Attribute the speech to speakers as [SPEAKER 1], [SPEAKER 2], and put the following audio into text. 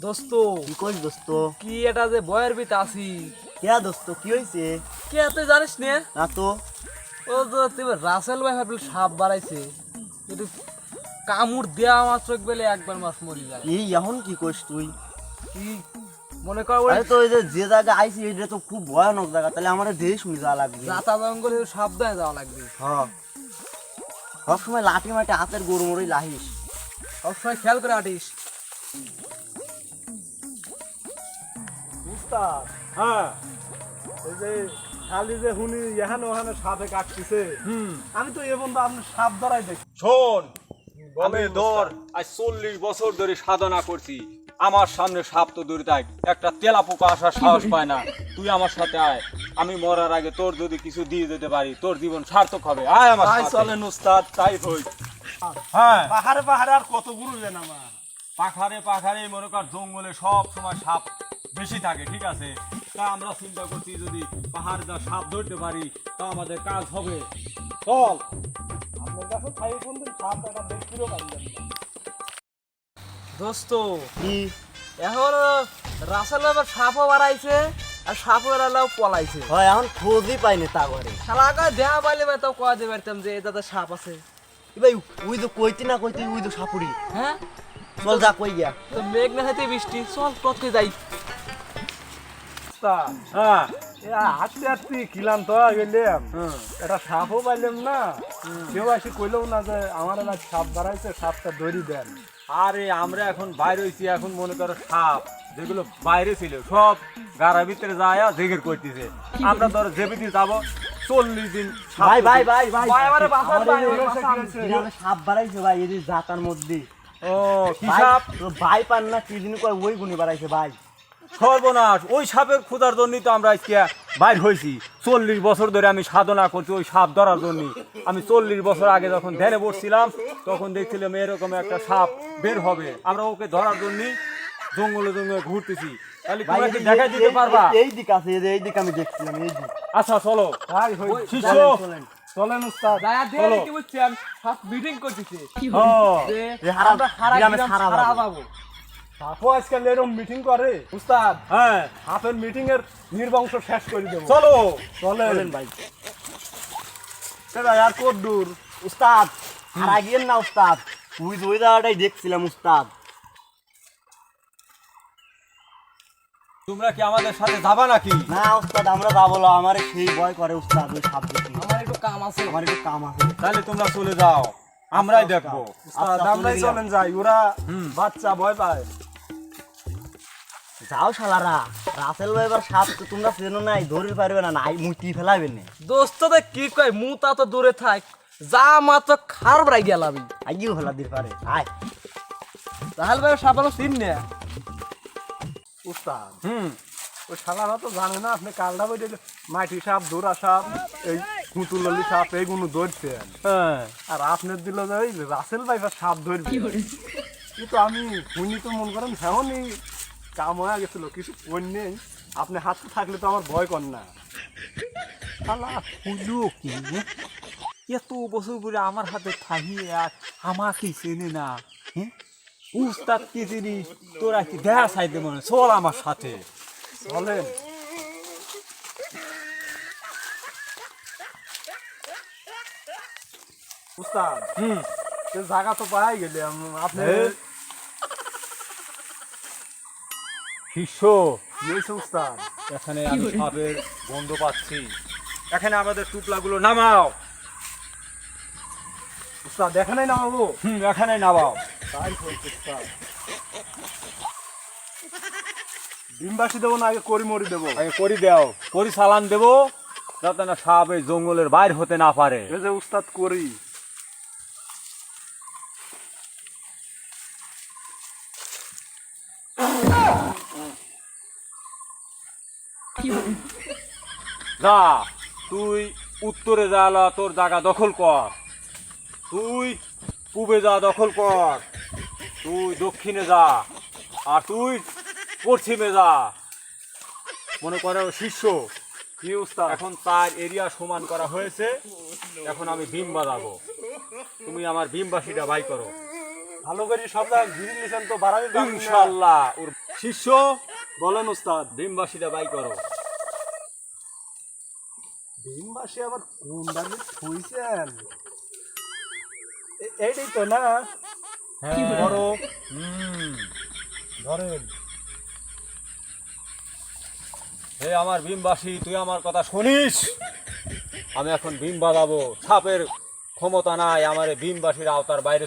[SPEAKER 1] দোস্ত
[SPEAKER 2] কি কইস দোস্ত?
[SPEAKER 1] কি এটা যে বয়ের ভিত আছি
[SPEAKER 2] কেয়া দোস্ত কি হইছে?
[SPEAKER 1] কে তুই জানিস নে?
[SPEAKER 2] না তো।
[SPEAKER 1] ও তো তুই রাসেল ভাই ভাবলি সাপ বাড়াইছে কিন্তু কামড় দেওয়া মাত্র বেলে একবার মাছ মরি যায়।
[SPEAKER 2] এই এখন কি কইস তুই?
[SPEAKER 1] কি মনে কর ওই
[SPEAKER 2] আরে তো ওই যে জায়গা আইছি এটা তো খুব ভয়ানক জায়গা, তাহলে আমার দেশ শুনে যাওয়া লাগবে।
[SPEAKER 1] রাতা জঙ্গলে সাবধানে যাওয়া লাগবে।
[SPEAKER 2] হ্যাঁ, সবসময় লাঠি মাঠে হাতের গরু মরই লাহিস।
[SPEAKER 1] সবসময় খেয়াল করে আটিস।
[SPEAKER 3] উস্তাদ, হ্যাঁ এই যে খালি যে হুনি এখানে ওখানে সাপে কাটতেছে, আমি তো এ বন্ধু আপনি সাপ ধরাই দেখি।
[SPEAKER 4] শোন, আমি ধর আজ 40 বছর ধরে সাধনা করছি, আমার সামনে সাপ তো দূরে থাক, একটা তেলা পোকা আসার সাহস পায় না। তুই আমার সাথে আয়, আমি মরার আগে তোর যদি কিছু দিয়ে যেতে পারি তোর জীবন সার্থক হবে। আয় আমার
[SPEAKER 3] তাই
[SPEAKER 4] সাথে।
[SPEAKER 3] চলেন উস্তাদ, তাই হই।
[SPEAKER 4] হ্যাঁ,
[SPEAKER 3] পাহাড়ে পাহাড়ে আর কত গুরুলেন আমার।
[SPEAKER 4] পাখারে পাখারে মনে কর জঙ্গলে সব সময় সাপ বেশি থাকে, ঠিক আছে? তা আমরা চিন্তা করছি যদি পাহাড়ে যা সাপ ধরতে পারি তা আমাদের কাজ হবে। চল।
[SPEAKER 3] আপনার কাছে খাই বন্ধু সাপ একটা দেখতেও পারলেন না।
[SPEAKER 1] দোস্ত
[SPEAKER 2] কি
[SPEAKER 1] এখন রাসেল ভাই সাপও বাড়াইছে আর সাপও এলাও পলাইছে।
[SPEAKER 2] হয় এখন খোঁজই পাইনি তা ঘরে।
[SPEAKER 1] শালা আগে দেহা পাইলে ভাই তাও কয়া দিয়ে পারতাম যে এটাতে সাপ আছে।
[SPEAKER 2] এ ভাই ওই তো কইতি না কইতি ওই তো সাপুরি।
[SPEAKER 1] হ্যাঁ
[SPEAKER 2] চল যা কই গিয়া।
[SPEAKER 1] তো মেঘ না হাতে বৃষ্টি, চল টটকে যাই।
[SPEAKER 3] উস্তাদ,
[SPEAKER 4] হ্যাঁ,
[SPEAKER 3] এ হাঁটতে হাঁটতে ক্লান্ত গেলাম, এটা সাপও পাইলাম না, কেউ এসে কইলেও না যে আমার এলাকায় সাপ দাঁড়াইছে, সাপটা দড়ি দেন।
[SPEAKER 4] আরে আমরা এখন বাইরে হইছি, এখন মনে করো সাপ যেগুলো বাইরে ছিল সব গাড়ার ভিতরে যায় জেগের করতেছে। আমরা ধরো জেবিতে যাবো 40 দিন সাপ
[SPEAKER 2] ভাই ভাই
[SPEAKER 4] করতে-
[SPEAKER 2] ভাই ভাই
[SPEAKER 1] ভাই, আমারে বাঁচান
[SPEAKER 2] আমারে
[SPEAKER 1] ভাই,
[SPEAKER 2] এই
[SPEAKER 1] আমারে
[SPEAKER 2] হয়েছে,
[SPEAKER 1] বাঁচান।
[SPEAKER 2] কি হয়েছে? গ্রামে সাপ বাড়াইছে ভাই এই যে জাতার মধ্যে।
[SPEAKER 4] ও কি
[SPEAKER 2] ভাই,
[SPEAKER 4] সাপ?
[SPEAKER 2] তো ভাই পান না কি দিন কয় ওই গুনি বাড়াইছে ভাই।
[SPEAKER 4] সর্বনাশ, ওই সাপের ক্ষুধার জন্যই তো আমরা আজকে বাইর হয়েছি। 40 বছর ধরে আমি সাধনা করছি ওই সাপ ধরার জন্য। আমি 40 বছর আগে যখন ধ্যানে বসছিলাম তখন দেখছিলাম এরকম একটা সাপ বের হবে, আমরা ওকে ধরার জন্য জঙ্গলে জঙ্গলে ঘুরতেছি। তাহলে
[SPEAKER 2] ভাই
[SPEAKER 4] তোমরা কি
[SPEAKER 2] এই-
[SPEAKER 4] দেখাই দিতে
[SPEAKER 2] এই-
[SPEAKER 4] পারবা?
[SPEAKER 2] এই দিক আছে, এই দিক আমি দেখছিলাম এই দিক।
[SPEAKER 4] আচ্ছা চলো।
[SPEAKER 3] তাই হই,
[SPEAKER 4] শিষ্য,
[SPEAKER 2] চলেন, চলেন।
[SPEAKER 3] চলেন উস্তাদ।
[SPEAKER 1] যায়া দিয়ে
[SPEAKER 4] চলো।
[SPEAKER 1] কি বলছেন সাপ মিটিং করতেছে
[SPEAKER 4] হ্যাঁ,
[SPEAKER 1] যে
[SPEAKER 2] যে হারা-
[SPEAKER 1] আমরা সারা
[SPEAKER 2] গ্রামে
[SPEAKER 1] গ্রাম
[SPEAKER 2] সারা
[SPEAKER 1] সারা
[SPEAKER 2] যাবো।
[SPEAKER 1] যাবো।
[SPEAKER 3] সাপও আজকাল এরকম মিটিং করে উস্তাদ,
[SPEAKER 4] হ্যাঁ,
[SPEAKER 3] সাপের মিটিং এর নির্বংশ শেষ করে দেবো।
[SPEAKER 4] চলো।
[SPEAKER 3] চলেন
[SPEAKER 2] ভাই
[SPEAKER 3] সেটা আর কত দূর?
[SPEAKER 2] উস্তাদ হারা গিয়েন না উস্তাদ, ওই যে ওই জায়গাটাই দেখছিলাম উস্তাদ।
[SPEAKER 4] তোমরা কি আমাদের সাথে যাবা নাকি?
[SPEAKER 2] না উস্তাদ আমরা যাবো না, আমার সেই ভয় করে উস্তাদ ওই সাপ দেখি।
[SPEAKER 1] আমার একটু কাম আছে।
[SPEAKER 2] আমার একটু কাম আছে।
[SPEAKER 4] তাহলে তোমরা চলে যাও, আমরাই দেখবো।
[SPEAKER 3] উস্তাদ,
[SPEAKER 2] আচ্ছা,
[SPEAKER 3] আমরাই
[SPEAKER 2] চলে গেলাম।
[SPEAKER 3] চলেন যাই, ওরা বাচ্চা ভয় পায়।
[SPEAKER 2] যাও শালারা, রাসেল ভাই এবার সাপ তো তোমরা চেনো নাই, ধরে পারবে না, নাই মুটি ফেলাবে না।
[SPEAKER 1] দোস্ত তো কি কয় মুতা তো দূরে থাক, যা মাত্র খার বাড়াই গেলাম।
[SPEAKER 2] আইও ফেলা দিতে পারে। আয়
[SPEAKER 1] তাহলে ভাই সাপানো চিন নে।
[SPEAKER 3] উস্তাদ,
[SPEAKER 4] হুম,
[SPEAKER 3] ওই শালারা তো জানে না আপনি কালটা বই মাটি সাপ, দৌড়া সাপ, এই কুতুললি সাপ এইগুলো ধরছেন,
[SPEAKER 4] হ্যাঁ।
[SPEAKER 3] আর আপনার দিল যে ওই রাসেল ভাইফার সাপ ধরবে। কিন্তু আমি শুনি তো মন করেন সেমনই কাম হয়ে গেছিল, কিছু কই নেই। আপনি হাতে থাকলে তো আমার ভয় কর না।
[SPEAKER 4] শালা হইলো কি? এত বছর পরে আমার হাতে থাকি আর আমাকে চেনে না। হ্যাঁ, উস্তাদ কি জিনিস তোরা কি দেখা চাইতে মনে? চল আমার সাথে।
[SPEAKER 3] চলেন। উস্তাদ, সে জায়গা তো পাই গেলে আপনি
[SPEAKER 4] হ্যাঁ। শিষ্য,
[SPEAKER 3] ইয়েছে উস্তাদ।
[SPEAKER 4] এখানে আমি সাপের গন্ধ পাচ্ছি, এখানে আমাদের টুপলাগুলো নামাও।
[SPEAKER 3] উস্তাদ দেখে নাই না বাবু?
[SPEAKER 4] এখানে নামাও।
[SPEAKER 3] তাই বলছে উস্তাদ। ডিমবাসী দেবো না আগে করি মরি দেবো?
[SPEAKER 4] আগে করি দাও, করি চালান দেবো যাতে না সাপ এই জঙ্গলের বাইর হতে না পারে।
[SPEAKER 3] এই যে উস্তাদ করি।
[SPEAKER 4] যা, তুই উত্তরে যা, তোর জায়গা দখল কর। তুই পূবে যা, দখল কর। তুই দক্ষিণে যা, আর তুই পশ্চিমে যা। মনে করো শিষ্য,
[SPEAKER 3] কি উস্তাদ?
[SPEAKER 4] এখন তার এরিয়া সমান করা হয়েছে, এখন আমি বিম বাজাবো, তুমি আমার বিমবাসীটা বাই করো।
[SPEAKER 3] ভালো করে সব জায়গায় ঘিরে নিছেন তো বাড়াবি
[SPEAKER 4] ইনশাল্লাহ ওর
[SPEAKER 3] শিষ্য বলেন ওস্তাদ।
[SPEAKER 4] ভীমবাসীটা বাই করো।
[SPEAKER 3] ভীমবাসী আবার কোন দাগে থইছেন? এইটাই তো না?
[SPEAKER 4] হ্যাঁ
[SPEAKER 3] বড়
[SPEAKER 4] হুম।
[SPEAKER 3] ধরেন।
[SPEAKER 4] হে আমার ভীমবাসী, তুই আমার কথা শুনিস। আমি এখন ভীম বাজাবো, সাপের ক্ষমতা নাই আমার এই ভীমবাসীর আওতার বাইরে